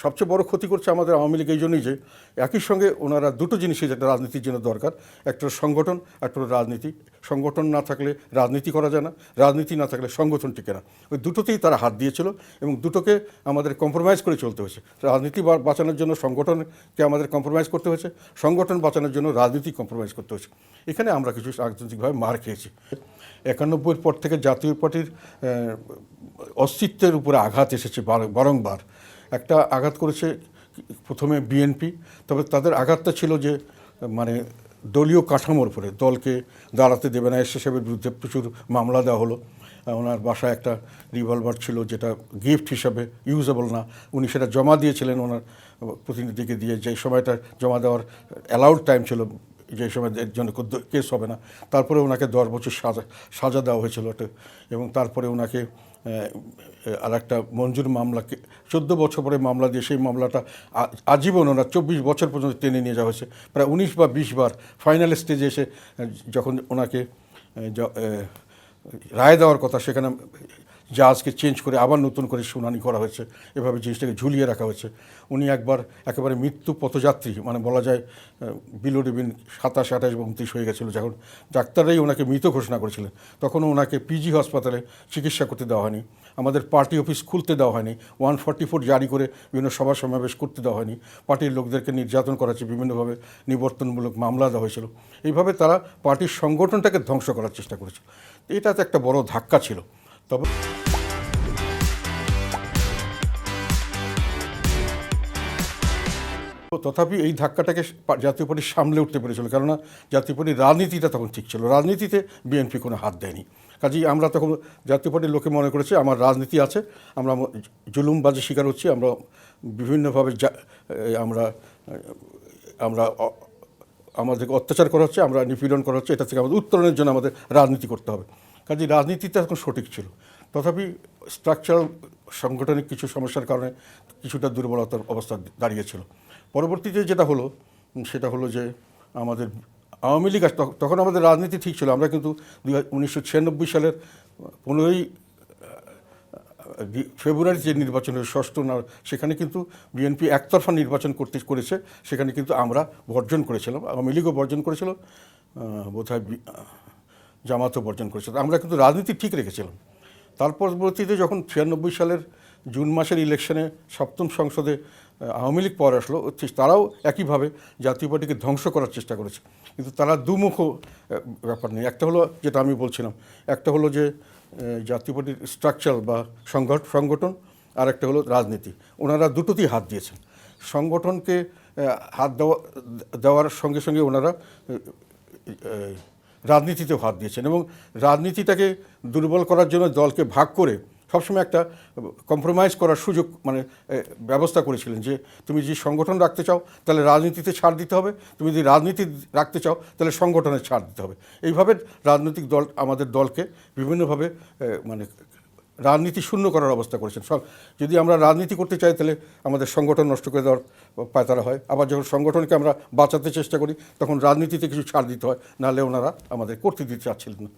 সবচেয়ে বড় ক্ষতি করছে আমাদের আওয়ামী লীগ এই জন্যই যে একই সঙ্গে ওনারা দুটো জিনিসই যেটা রাজনীতির জন্য দরকার, একটা সংগঠন, একটা রাজনীতি। সংগঠন না থাকলে রাজনীতি করা যায় না, রাজনীতি না থাকলে সংগঠন টিকে না। ওই দুটোতেই তারা হাত দিয়েছিল এবং দুটোকে আমাদের কম্প্রোমাইজ করে চলতে হয়েছে। রাজনীতি বাঁচানোর জন্য সংগঠনকে আমাদের কম্প্রোমাইজ করতে হয়েছে, সংগঠন বাঁচানোর জন্য রাজনীতি কম্প্রোমাইজ করতে হয়েছে। এখানে আমরা কিছু রাজনৈতিকভাবে মার খেয়েছি। 91-এর পর থেকে জাতীয় পার্টির অস্তিত্বের উপরে আঘাত এসেছে বারংবার। একটা আঘাত করেছে প্রথমে বিএনপি, তবে তাদের আঘাতটা ছিল যে মানে দলীয় কাঠামোর উপরে, দলকে দাঁড়াতে দেবে না। এরশাদ সাহেবের বিরুদ্ধে প্রচুর মামলা দেওয়া হলো। ওনার বাসায় একটা রিভলভার ছিল যেটা গিফট হিসাবে ইউজেবল না, উনি সেটা জমা দিয়েছিলেন ওনার প্রতিনিধিকে দিয়ে, যে সময়টা জমা দেওয়ার অ্যালাউড টাইম ছিল, যে সময় এর জন্য কেস হবে না। তারপরে ওনাকে 10 বছর সাজা দেওয়া হয়েছিল এবং তারপরে ওনাকে আর একটা মঞ্জুর মামলাকে 14 বছর পরে মামলা দিয়ে সেই মামলাটা আজীবন ওনার 24 বছর পর্যন্ত টেনে নিয়ে যাওয়া হয়েছে। প্রায় 19 বা 20 বার ফাইনাল স্টেজে এসে যখন ওনাকে রায় দেওয়ার কথা, সেখানে জাজকে চেঞ্জ করে আবার নতুন করে শুনানি করা হয়েছে। এভাবে জিনিসটাকে ঝুলিয়ে রাখা হয়েছে। উনি একবার একেবারে মৃত্যু পথযাত্রী, মানে বলা যায় বিলোডিবিন 27, 28 বা 29 হয়ে গেছিলো যখন ডাক্তাররাই ওনাকে মৃত ঘোষণা করেছিলেন। তখনও ওনাকে পিজি হাসপাতালে চিকিৎসা করতে দেওয়া হয়নি, আমাদের পার্টি অফিস খুলতে দেওয়া হয়নি, 144 জারি করে বিভিন্ন সভা সমাবেশ করতে দেওয়া হয়নি, পার্টির লোকদেরকে নির্যাতন করা হয়েছে, বিভিন্নভাবে নিবর্তনমূলক মামলা দেওয়া হয়েছিল। এইভাবে তারা পার্টির সংগঠনটাকে ধ্বংস করার চেষ্টা করেছে। এটা তো একটা বড় ধাক্কা ছিল। তবে তথাপি এই ধাক্কাটাকে জাতীয় পার্টি সামলে উঠতে পেরেছিল, কেননা জাতীয় পার্টির রাজনীতিটা তখন ঠিক ছিল, রাজনীতিতে বিএনপি কোনো হাত দেয়নি। কাজেই আমরা তখন জাতীয় পার্টির লোকে মনে করেছে আমার রাজনীতি আছে, আমরা জুলুমবাজি শিকার হচ্ছি, আমরা বিভিন্নভাবে আমরা আমরা আমাদেরকে অত্যাচার করা হচ্ছে, আমরা নিপীড়ন করা হচ্ছে, এটা থেকে আমাদের উত্তরণের জন্য আমাদের রাজনীতি করতে হবে। কাজেই রাজনীতিটা এখন সঠিক ছিল। তথাপি স্ট্রাকচারাল সাংগঠনিক কিছু সমস্যার কারণে কিছুটা দুর্বলতার অবস্থা দাঁড়িয়েছিল। পরবর্তীতে যেটা হলো সেটা হলো যে আমাদের আওয়ামী লীগ, তখন আমাদের রাজনীতি ঠিক ছিল। আমরা কিন্তু 1996 সালের 15ই ফেব্রুয়ারি যে নির্বাচন হলো 6ষ্ঠ, সেখানে কিন্তু বিএনপি একতরফা নির্বাচন করেছে, সেখানে কিন্তু আমরা বর্জন করেছিলাম, আওয়ামী লীগও বর্জন করেছিল, বোধহয় জামাতও বর্জন করেছিল। আমরা কিন্তু রাজনীতি ঠিক রেখেছিলাম। তার পরবর্তীতে যখন 96 সালের জুন মাসের ইলেকশনে 7ম সংসদে আওয়ামী লীগ পরে আসলো, তারাও একইভাবে জাতীয় পার্টিকে ধ্বংস করার চেষ্টা করেছে। কিন্তু তারা দুমুখ ব্যাপার নেই। একটা হলো যেটা আমি বলছিলাম, একটা হলো যে জাতীয় পার্টির স্ট্রাকচার বা সংগঠন, আর একটা হলো রাজনীতি। ওনারা দুটোতেই হাত দিয়েছেন। সংগঠনকে হাত দেওয়ার সঙ্গে সঙ্গে ওনারা রাজনীতিতেও হাত দিয়েছেন এবং রাজনীতিটাকে দুর্বল করার জন্য দলকে ভাগ করে সবসময় একটা কম্প্রোমাইজ করার সুযোগ ব্যবস্থা করেছিলেন, যে তুমি যদি সংগঠন রাখতে চাও তাহলে রাজনীতিতে ছাড় দিতে হবে, তুমি যদি রাজনীতি রাখতে চাও তাহলে সংগঠনে ছাড় দিতে হবে। এইভাবে রাজনৈতিক দল আমাদের দলকে বিভিন্নভাবে মানে রাজনীতি শূন্য করার অবস্থা করেছেন। যদি আমরা রাজনীতি করতে চাই তাহলে আমাদের সংগঠন নষ্ট করে দেওয়ার পায়তারা হয়, আবার যখন সংগঠনকে আমরা বাঁচাতে চেষ্টা করি তখন রাজনীতিতে কিছু ছাড় দিতে হয়, নাহলে ওনারা আমাদের করতে দিতে চাচ্ছিলেন না।